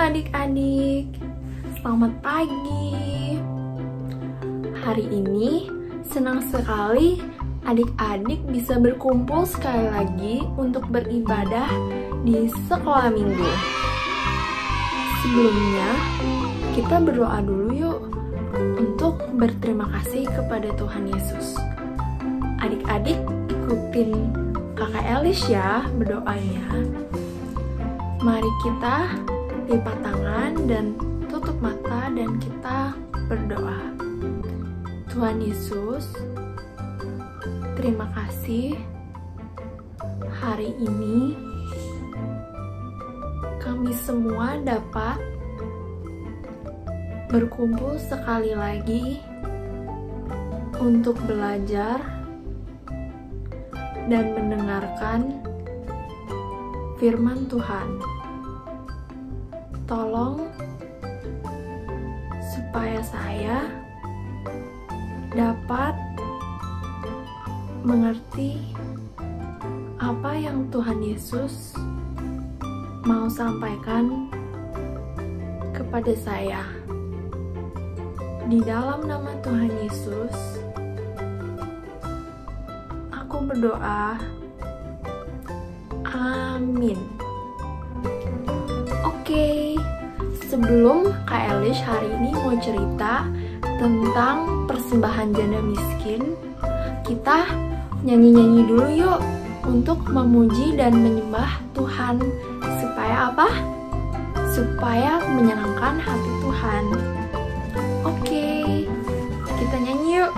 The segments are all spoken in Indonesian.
adik-adik, selamat pagi. Hari ini senang sekali adik-adik bisa berkumpul sekali lagi untuk beribadah di sekolah minggu. Sebelumnya, kita berdoa dulu yuk untuk berterima kasih kepada Tuhan Yesus. Adik-adik ikutin Kakak Elis ya berdoanya. Mari kita lipat tangan dan tutup mata dan kita berdoa. Tuhan Yesus, terima kasih hari ini kami semua dapat berkumpul sekali lagi untuk belajar dan mendengarkan firman Tuhan. Tolong supaya saya dapat mengerti apa yang Tuhan Yesus mau sampaikan kepada saya. Di dalam nama Tuhan Yesus, aku berdoa. Amin. Oke, sebelum Kak Elis hari ini mau cerita tentang persembahan janda miskin, kita nyanyi-nyanyi dulu yuk untuk memuji dan menyembah Tuhan. Supaya apa? Supaya menyenangkan hati Tuhan. Oke, kita nyanyi yuk.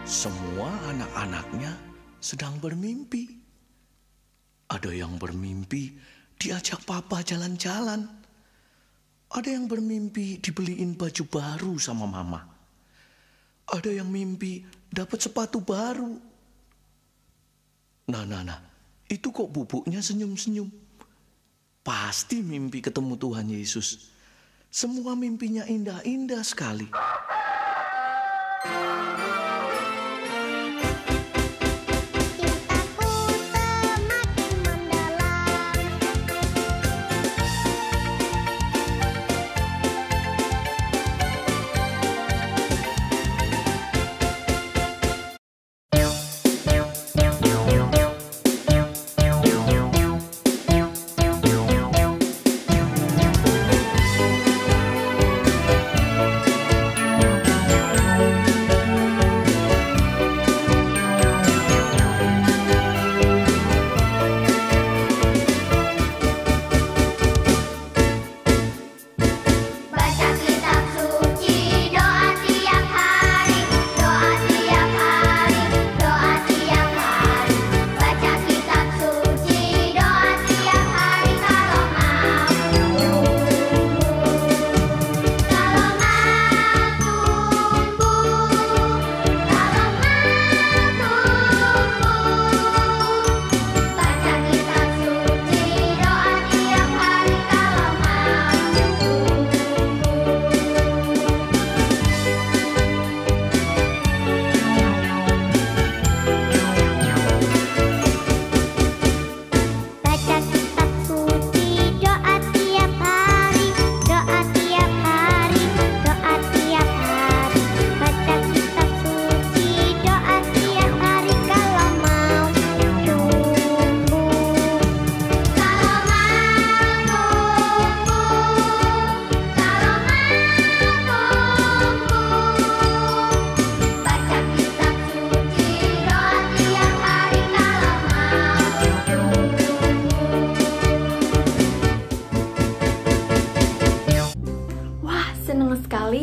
Semua anak-anaknya sedang bermimpi. Ada yang bermimpi diajak papa jalan-jalan. Ada yang bermimpi dibeliin baju baru sama mama. Ada yang mimpi dapat sepatu baru. Nah, itu kok bubuknya senyum-senyum. Pasti mimpi ketemu Tuhan Yesus. Semua mimpinya indah-indah sekali.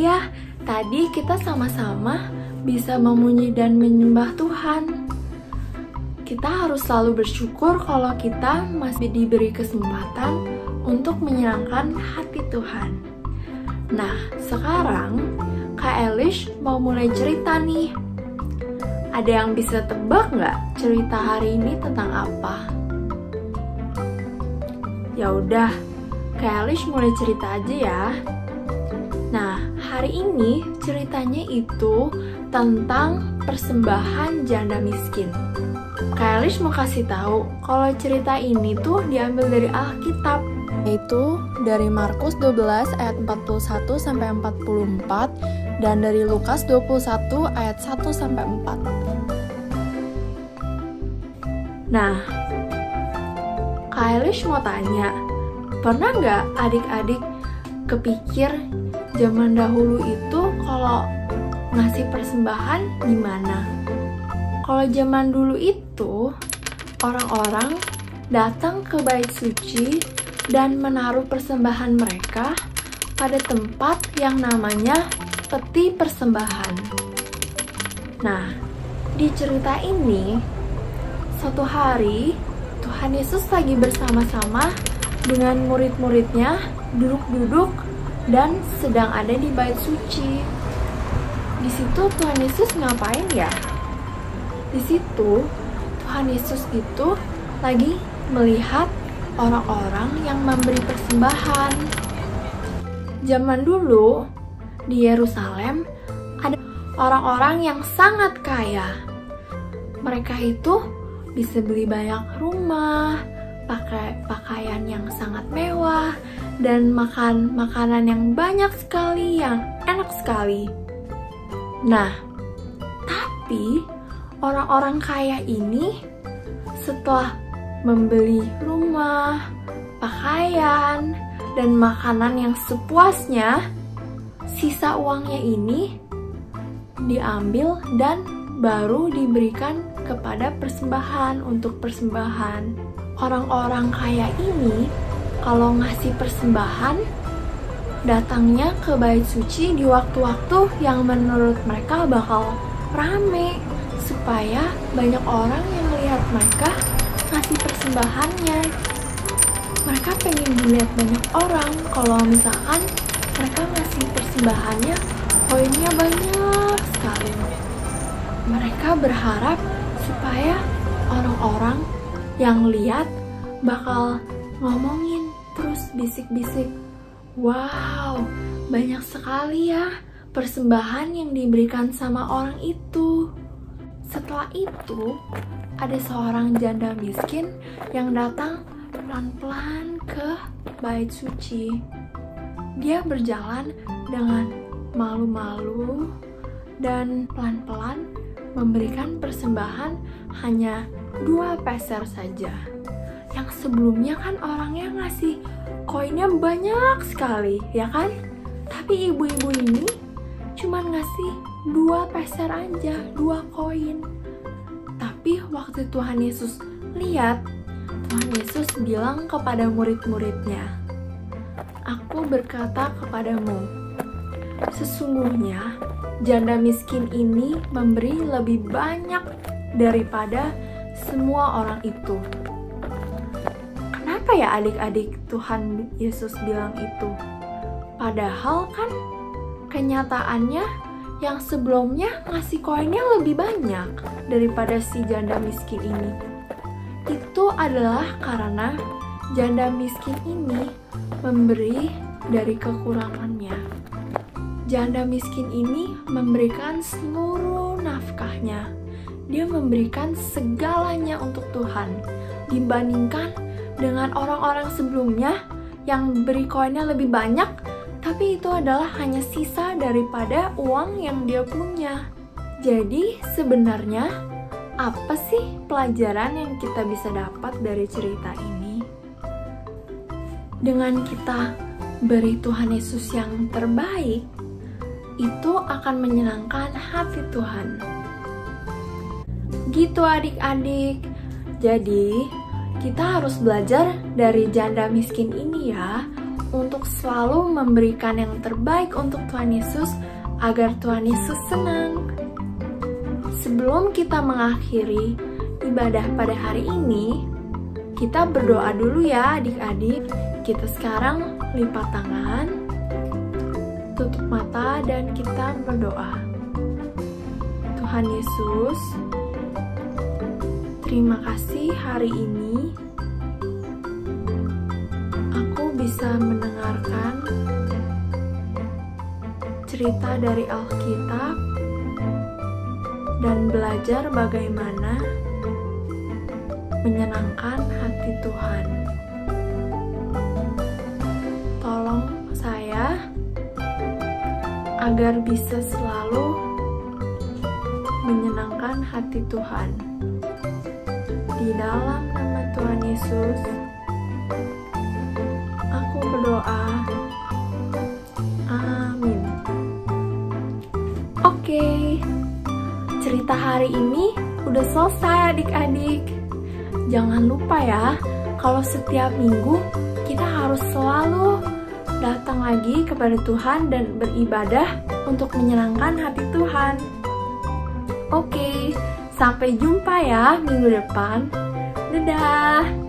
ya, tadi kita sama-sama bisa memuji dan menyembah Tuhan. Kita harus selalu bersyukur kalau kita masih diberi kesempatan untuk menyenangkan hati Tuhan. Nah, sekarang Kak Elish mau mulai cerita nih. Ada yang bisa tebak nggak cerita hari ini tentang apa? Ya udah, Kak Elish mulai cerita aja ya. Nah, hari ini ceritanya itu tentang persembahan janda miskin. Kak Elish mau kasih tahu kalau cerita ini tuh diambil dari Alkitab, yaitu dari Markus 12 ayat 41 sampai 44 dan dari Lukas 21 ayat 1 sampai 4. Nah, Kak Elish mau tanya, pernah nggak adik-adik kepikir zaman dahulu itu kalau ngasih persembahan gimana? Kalau zaman dulu itu, orang-orang datang ke bait suci dan menaruh persembahan mereka pada tempat yang namanya peti persembahan. Nah, di cerita ini, suatu hari Tuhan Yesus lagi bersama-sama dengan murid-muridnya duduk-duduk dan sedang ada di bait suci. Di situ Tuhan Yesus ngapain ya? Di situ Tuhan Yesus itu lagi melihat orang-orang yang memberi persembahan. Zaman dulu di Yerusalem ada orang-orang yang sangat kaya. Mereka itu bisa beli banyak rumah, pakai pakaian yang sangat mewah, dan makan makanan yang banyak sekali, yang enak sekali. Nah, tapi orang-orang kaya ini setelah membeli rumah, pakaian, dan makanan yang sepuasnya, sisa uangnya ini diambil dan baru diberikan kepada persembahan untuk persembahan. Orang-orang kaya ini kalau ngasih persembahan datangnya ke bait suci di waktu-waktu yang menurut mereka bakal rame, supaya banyak orang yang melihat mereka ngasih persembahannya. Mereka pengen dilihat banyak orang kalau misalkan mereka ngasih persembahannya, koinnya banyak sekali. Mereka berharap supaya orang-orang yang lihat bakal ngomongin terus bisik-bisik, "Wow, banyak sekali ya persembahan yang diberikan sama orang itu." Setelah itu, ada seorang janda miskin yang datang pelan-pelan ke bait suci. Dia berjalan dengan malu-malu dan pelan-pelan memberikan persembahan hanya 2 peser saja. Yang sebelumnya kan orangnya ngasih koinnya banyak sekali, ya kan? Tapi ibu-ibu ini cuma ngasih 2 peser aja, 2 koin. Tapi waktu Tuhan Yesus lihat, Tuhan Yesus bilang kepada murid-muridnya, "Aku berkata kepadamu, sesungguhnya janda miskin ini memberi lebih banyak daripada semua orang itu." Kenapa ya adik-adik Tuhan Yesus bilang itu? Padahal kan kenyataannya yang sebelumnya ngasih koinnya lebih banyak daripada si janda miskin ini. Itu adalah karena janda miskin ini memberi dari kekurangannya. Janda miskin ini memberikan seluruh nafkahnya. Dia memberikan segalanya untuk Tuhan, dibandingkan dengan orang-orang sebelumnya yang beri koinnya lebih banyak, tapi itu adalah hanya sisa daripada uang yang dia punya. Jadi sebenarnya apa sih pelajaran yang kita bisa dapat dari cerita ini? Dengan kita beri Tuhan Yesus yang terbaik, itu akan menyenangkan hati Tuhan. Gitu adik-adik. Jadi kita harus belajar dari janda miskin ini ya, untuk selalu memberikan yang terbaik untuk Tuhan Yesus agar Tuhan Yesus senang. Sebelum kita mengakhiri ibadah pada hari ini, kita berdoa dulu ya adik-adik. Kita sekarang lipat tangan, tutup mata, dan kita berdoa. Tuhan Yesus, terima kasih hari ini aku bisa mendengarkan cerita dari Alkitab dan belajar bagaimana menyenangkan hati Tuhan. Tolong saya agar bisa selalu menyenangkan hati Tuhan. Di dalam nama Tuhan Yesus, aku berdoa. Amin. Oke, cerita hari ini udah selesai adik-adik. Jangan lupa ya, kalau setiap minggu kita harus selalu datang lagi kepada Tuhan dan beribadah untuk menyenangkan hati Tuhan. Oke, sampai jumpa ya minggu depan. Dadah!